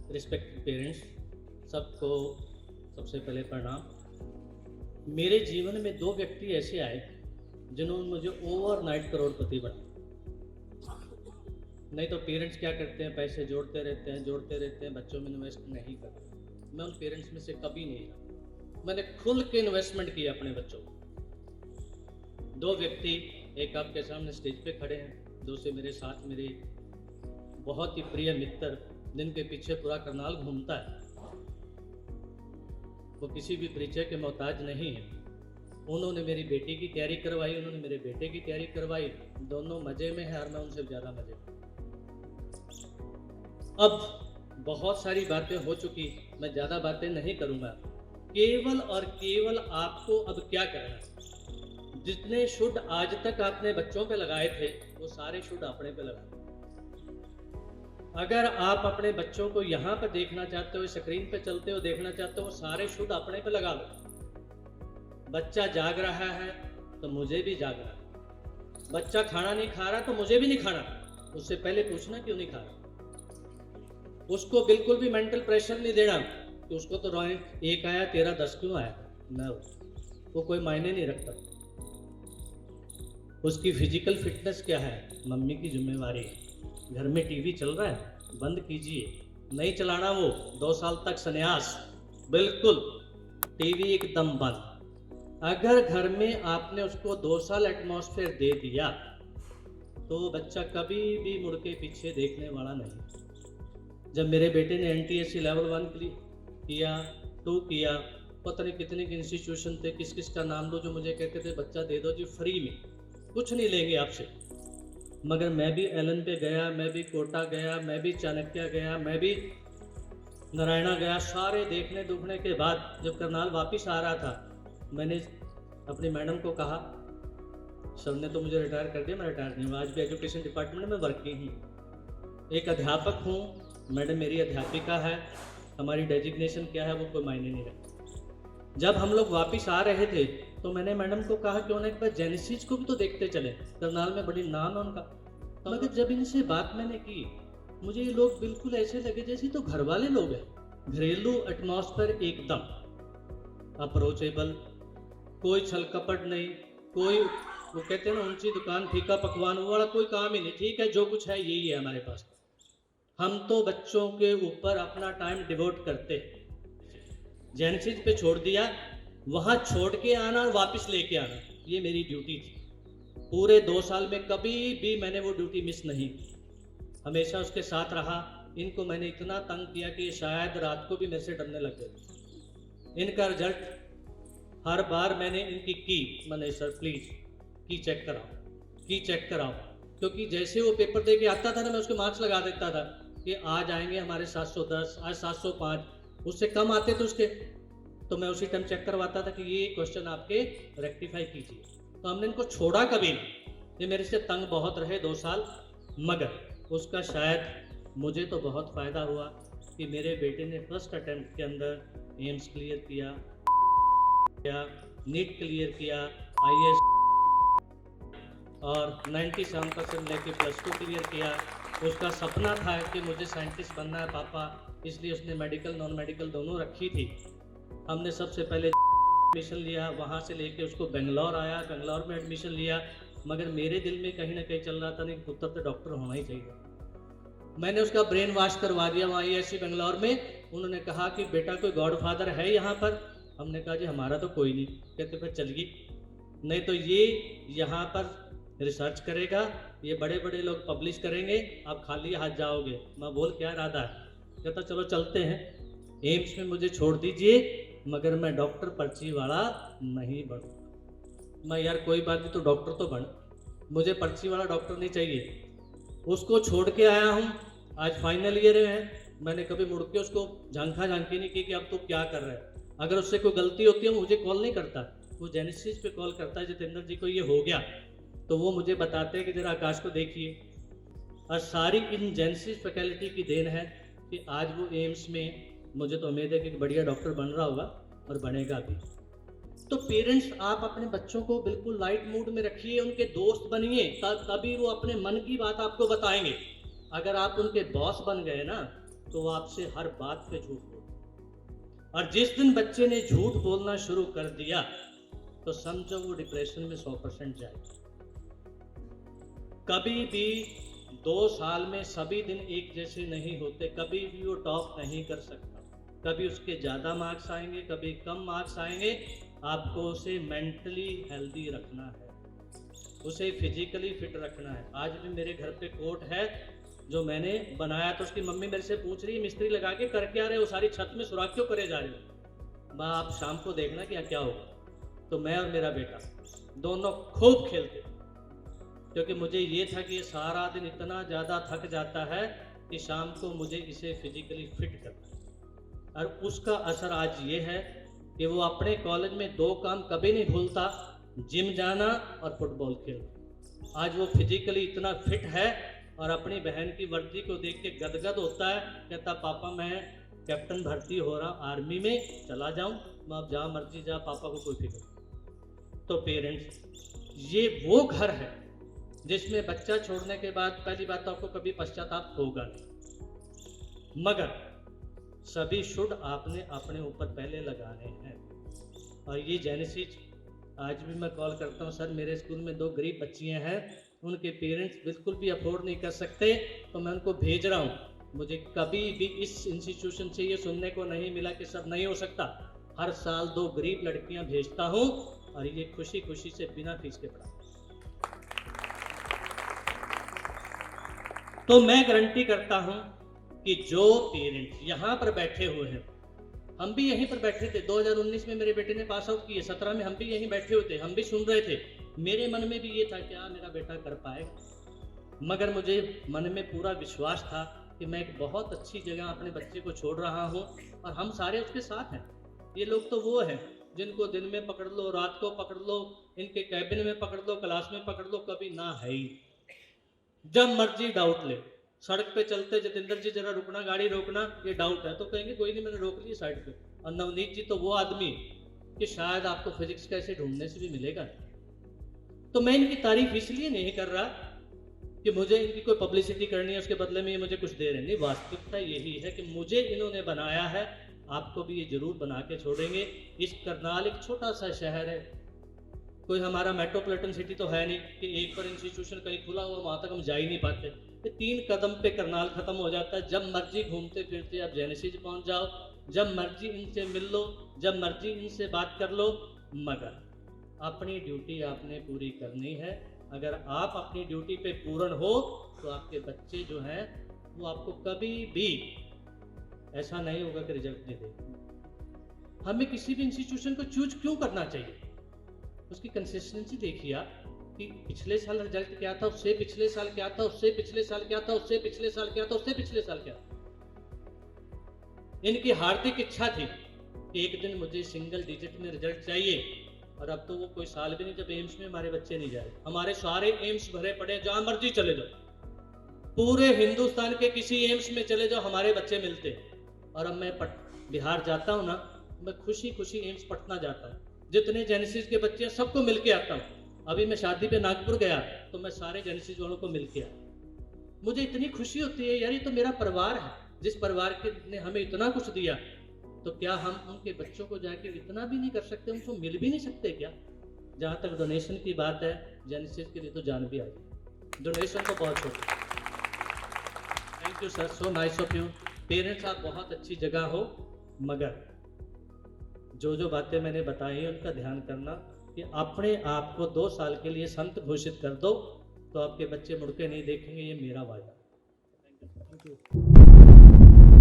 Respected parents, सबको सबसे पहले प्रणाम। मेरे जीवन में दो व्यक्ति ऐसे आए जिन्होंने मुझे ओवरनाइट करोड़पति बनाया। नहीं तो पेरेंट्स क्या करते हैं, पैसे जोड़ते रहते हैं, बच्चों में इन्वेस्ट नहीं करते। मैं उन पेरेंट्स में से कभी नहीं रहा। मैंने खुल के इन्वेस्टमेंट किया अपने बच्चों को। दो व्यक्ति, एक आपके सामने स्टेज पे खड़े हैं, दूसरे मेरे साथ मेरे बहुत ही प्रिय मित्र, जिनके पीछे पूरा करनाल घूमता है। वो किसी भी परिचय के मोहताज नहीं है। उन्होंने मेरी बेटी की तैयारी करवाई, उन्होंने मेरे बेटे की तैयारी करवाई। दोनों मजे में है और मैं उनसे ज़्यादा मजे में। अब बहुत सारी बातें हो चुकी, मैं ज़्यादा बातें नहीं करूँगा। केवल और केवल आपको अब क्या करना है, जितने शुड आज तक आपने बच्चों पे लगाए थे वो सारे शुड अपने पे लगाए। अगर आप अपने बच्चों को यहाँ पर देखना चाहते हो, स्क्रीन पे चलते हो देखना चाहते हो, सारे शुड अपने पे लगा लो। बच्चा जाग रहा है तो मुझे भी जागना है। बच्चा खाना नहीं खा रहा तो मुझे भी नहीं खाना। उससे पहले पूछना क्यों नहीं खा रहा। उसको बिल्कुल भी मेंटल प्रेशर नहीं देना कि उसको तो एक आया तेरा 10 क्यों आया। ना, वो कोई मायने नहीं रखता। उसकी फिजिकल फिटनेस क्या है, मम्मी की जिम्मेवारी है। घर में टीवी चल रहा है, बंद कीजिए, नहीं चलाना। वो 2 साल तक संन्यास, बिल्कुल टीवी एकदम बंद। अगर घर में आपने उसको 2 साल एटमॉस्फेयर दे दिया तो बच्चा कभी भी मुड़ के पीछे देखने वाला नहीं। जब मेरे बेटे ने NTSC लेवल 1 किया, 2 किया, पता नहीं कितने इंस्टीट्यूशन थे, किस किस का नाम दो, जो मुझे कहते थे बच्चा दे दो जी फ्री में, कुछ नहीं लेंगे आपसे। मगर मैं भी एलन पे गया, मैं भी कोटा गया, मैं भी चाणक्य गया, मैं भी नारायणा गया। सारे देखने दुखने के बाद जब करनाल वापस आ रहा था, मैंने अपनी मैडम को कहा, सर ने तो मुझे रिटायर कर दिया, मैं रिटायर नहीं हूँ, आज भी एजुकेशन डिपार्टमेंट में वर्किंग हूँ, एक अध्यापक हूँ, मैडम मेरी अध्यापिका है, हमारी डेजिग्नेशन क्या है वो कोई मायने नहीं रखता। जब हम लोग वापस आ रहे थे तो मैंने मैडम को कहा क्यों ना एक बार जेनेसिस को भी तो देखते चले, करनाल में बड़ी नाम है उनका। मगर जब इनसे बात मैंने की, मुझे ये लोग बिल्कुल ऐसे लगे जैसे तो घर वाले लोग हैं। घरेलू एटमॉस्फेयर एकदम अप्रोचेबल, कोई छल कपट नहीं, कोई वो कहते हैं ना ऊंची दुकान फीका पकवान, वो वाला कोई काम ही नहीं। ठीक है, जो कुछ है यही है हमारे पास। हम तो बच्चों के ऊपर अपना टाइम डिवोट करते। जेनेसिस पे छोड़ दिया, वहां छोड़ के आना और वापस लेके आना, ये मेरी ड्यूटी थी। पूरे 2 साल में कभी भी मैंने वो ड्यूटी मिस नहीं की, हमेशा उसके साथ रहा। इनको मैंने इतना तंग किया कि शायद रात को भी मेरे से डरने लग गए। इनका रिजल्ट हर बार मैंने इनकी मैंने सर प्लीज की चेक कराओ, क्योंकि जैसे वो पेपर दे के आता था ना, मैं उसके मार्क्स लगा देता था कि आज आएंगे हमारे 710, आज 705, उससे कम आते थे उसके, तो मैं उसी टाइम चेक करवाता था कि ये क्वेश्चन आपके रेक्टिफाई कीजिए। तो हमने इनको छोड़ा कभी नहीं। ये मेरे से तंग बहुत रहे 2 साल, मगर उसका शायद मुझे तो बहुत फ़ायदा हुआ कि मेरे बेटे ने फर्स्ट अटेम्प्ट के अंदर एम्स क्लियर किया, नीट क्लियर किया, IAS और 97% लेके +2 क्लियर किया। उसका सपना था कि मुझे साइंटिस्ट बनना है पापा, इसलिए उसने मेडिकल नॉन मेडिकल दोनों रखी थी। हमने सबसे पहले एडमिशन लिया, वहाँ से लेके उसको बेंगलोर आया, बेंगलोर में एडमिशन लिया। मगर मेरे दिल में कहीं ना कहीं चल रहा था नहीं, पुत्र तो डॉक्टर होना ही चाहिए। मैंने उसका ब्रेन वॉश करवा दिया वहाँ IISc बेंगलोर में। उन्होंने कहा कि बेटा कोई गॉडफादर है यहाँ पर। हमने कहा जी हमारा तो कोई नहीं। कहते फिर चलिए, नहीं तो ये यहाँ पर रिसर्च करेगा, ये बड़े बड़े लोग पब्लिश करेंगे, आप खाली हाथ जाओगे। मैं बोल क्या इरादा है। कहता चलो चलते हैं, एम्स में मुझे छोड़ दीजिए, मगर मैं डॉक्टर पर्ची वाला नहीं बनूंगा। मैं यार कोई बात नहीं, तो डॉक्टर तो बन, मुझे पर्ची वाला डॉक्टर नहीं चाहिए। उसको छोड़ के आया हूँ, आज फाइनल ईयर है। मैंने कभी मुड़ के उसको झांका झांकी नहीं की कि अब तो क्या कर रहा है। अगर उससे कोई गलती होती है मुझे कॉल नहीं करता, वो जेनेसिस पे कॉल करता है, जितेंद्र जी को ये हो गया, तो वो मुझे बताते हैं कि जरा आकाश को देखिए। और सारी इन जेनेसिस फैकल्टी की देन है कि आज वो एम्स में, मुझे तो उम्मीद है कि बढ़िया डॉक्टर बन रहा होगा और बनेगा भी। तो पेरेंट्स, आप अपने बच्चों को बिल्कुल लाइट मूड में रखिए, उनके दोस्त बनिए, तभी वो अपने मन की बात आपको बताएंगे। अगर आप उनके बॉस बन गए ना, तो वो आपसे हर बात पे झूठ बोलता। और जिस दिन बच्चे ने झूठ बोलना शुरू कर दिया तो समझो वो डिप्रेशन में 100% जाएगा। कभी भी 2 साल में सभी दिन एक जैसे नहीं होते, कभी भी वो टॉप नहीं कर सकता। कभी उसके ज़्यादा मार्क्स आएंगे, कभी कम मार्क्स आएंगे। आपको उसे मेंटली हेल्दी रखना है, उसे फिजिकली फिट रखना है। आज भी मेरे घर पे कोट है जो मैंने बनाया, तो उसकी मम्मी मेरे से पूछ रही है मिस्त्री लगा के कर क्या रहे हो, सारी छत में सुराख क्यों करे जा रहे हो। माँ आप शाम को देखना क्या होगा। तो मैं और मेरा बेटा दोनों खूब खेलते, क्योंकि मुझे ये था कि ये सारा दिन इतना ज़्यादा थक जाता है कि शाम को मुझे इसे फिजिकली फिट करना है। और उसका असर आज ये है कि वो अपने कॉलेज में 2 काम कभी नहीं भूलता, जिम जाना और फुटबॉल खेलना। आज वो फिजिकली इतना फिट है और अपनी बहन की वर्दी को देख के गदगद होता है, कहता पापा मैं कैप्टन भर्ती हो रहा आर्मी में, चला जाऊं। मैं अब जहाँ मर्जी जा, पापा को कोई फिक्र नहीं। तो पेरेंट्स, ये वो घर है जिसमें बच्चा छोड़ने के बाद पहली बात तो आपको कभी पश्चाताप होगा नहीं, मगर सभी शुड आपने अपने ऊपर पहले लगाने हैं। और ये जेनेसिस, आज भी मैं कॉल करता हूँ सर मेरे स्कूल में 2 गरीब बच्चियाँ हैं, उनके पेरेंट्स बिल्कुल भी अफोर्ड नहीं कर सकते, तो मैं उनको भेज रहा हूँ। मुझे कभी भी इस इंस्टीट्यूशन से ये सुनने को नहीं मिला कि सब नहीं हो सकता। हर साल 2 गरीब लड़कियाँ भेजता हूँ और ये खुशी खुशी से बिना फीस के पढ़ा। तो मैं गारंटी करता हूं कि जो पेरेंट्स यहाँ पर बैठे हुए हैं, हम भी यहीं पर बैठे थे। 2019 में मेरे बेटे ने पास आउट किए, 17 में हम भी यहीं बैठे हुए थे, हम भी सुन रहे थे। मेरे मन में भी ये था क्या मेरा बेटा कर पाएगा, मगर मुझे मन में पूरा विश्वास था कि मैं एक बहुत अच्छी जगह अपने बच्चे को छोड़ रहा हूँ और हम सारे उसके साथ हैं। ये लोग तो वो हैं जिनको दिन में पकड़ लो, रात को पकड़ लो, इनके कैबिन में पकड़ लो, क्लास में पकड़ लो, कभी ना है ही। जब मर्जी डाउट ले, सड़क पे चलते जतेंद्र जी जरा रुकना, गाड़ी रोकना, ये डाउट है तो कहेंगे कोई नहीं मैंने रोक ली साइड पे। और नवनीत जी तो वो आदमी कि शायद आपको फिजिक्स कैसे ढूंढने से भी मिलेगा। तो मैं इनकी तारीफ इसलिए नहीं कर रहा कि मुझे इनकी कोई पब्लिसिटी करनी है, उसके बदले में ये मुझे कुछ दे रहे हैं, नहीं। वास्तविकता यही है कि मुझे इन्होंने बनाया है, आपको भी ये जरूर बना के छोड़ेंगे। इस करनाल एक छोटा सा शहर है, कोई हमारा मेट्रोपॉलिटन सिटी तो है नहीं कि एक पर इंस्टीट्यूशन कहीं खुला हुआ वहाँ तक हम जा ही नहीं पाते। ये 3 कदम पे करनाल खत्म हो जाता है। जब मर्जी घूमते फिरते आप जेनेसिस पहुँच जाओ, जब मर्जी इनसे मिल लो, जब मर्जी इनसे बात कर लो, मगर अपनी ड्यूटी आपने पूरी करनी है। अगर आप अपनी ड्यूटी पे पूर्ण हो तो आपके बच्चे जो हैं वो आपको कभी भी ऐसा नहीं होगा कि रिजल्ट नहीं देंगे। हमें किसी भी इंस्टीट्यूशन को चूज क्यों करना चाहिए, उसकी कंसिस्टेंसी देखिए आप कि पिछले साल रिजल्ट क्या था, उससे पिछले साल क्या था, उससे पिछले साल क्या था, उससे पिछले साल क्या था, उससे पिछले साल क्या था। इनकी हार्दिक इच्छा थी कि एक दिन मुझे सिंगल डिजिट में रिजल्ट चाहिए, और अब तो वो कोई साल भी नहीं जब एम्स में हमारे बच्चे नहीं जाए। हमारे सारे एम्स भरे पड़े, जहां मर्जी चले जाओ, पूरे हिंदुस्तान के किसी एम्स में चले जाओ हमारे बच्चे मिलते। और अब मैं बिहार जाता हूँ ना, मैं खुशी खुशी एम्स पटना जाता हूँ, जितने जेनेसिस के बच्चे हैं सबको मिल के आता हूँ। अभी मैं शादी पे नागपुर गया तो मैं सारे जेनेसिस वालों को मिल के आया। मुझे इतनी खुशी होती है यार, ये तो मेरा परिवार है, जिस परिवार के ने हमें इतना कुछ दिया, तो क्या हम उनके बच्चों को जाके इतना भी नहीं कर सकते, उनको मिल भी नहीं सकते क्या। जहाँ तक डोनेशन की बात है, जेनेसिस के लिए तो जान भी आई, डोनेशन तो बहुत छोटा। Thank you sir, so nice of you. Parents आप बहुत अच्छी जगह हो, मगर जो जो बातें मैंने बताई उनका ध्यान करना कि अपने आप को 2 साल के लिए संत घोषित कर दो, तो आपके बच्चे मुड़ के नहीं देखेंगे, ये मेरा वादा। Thank you.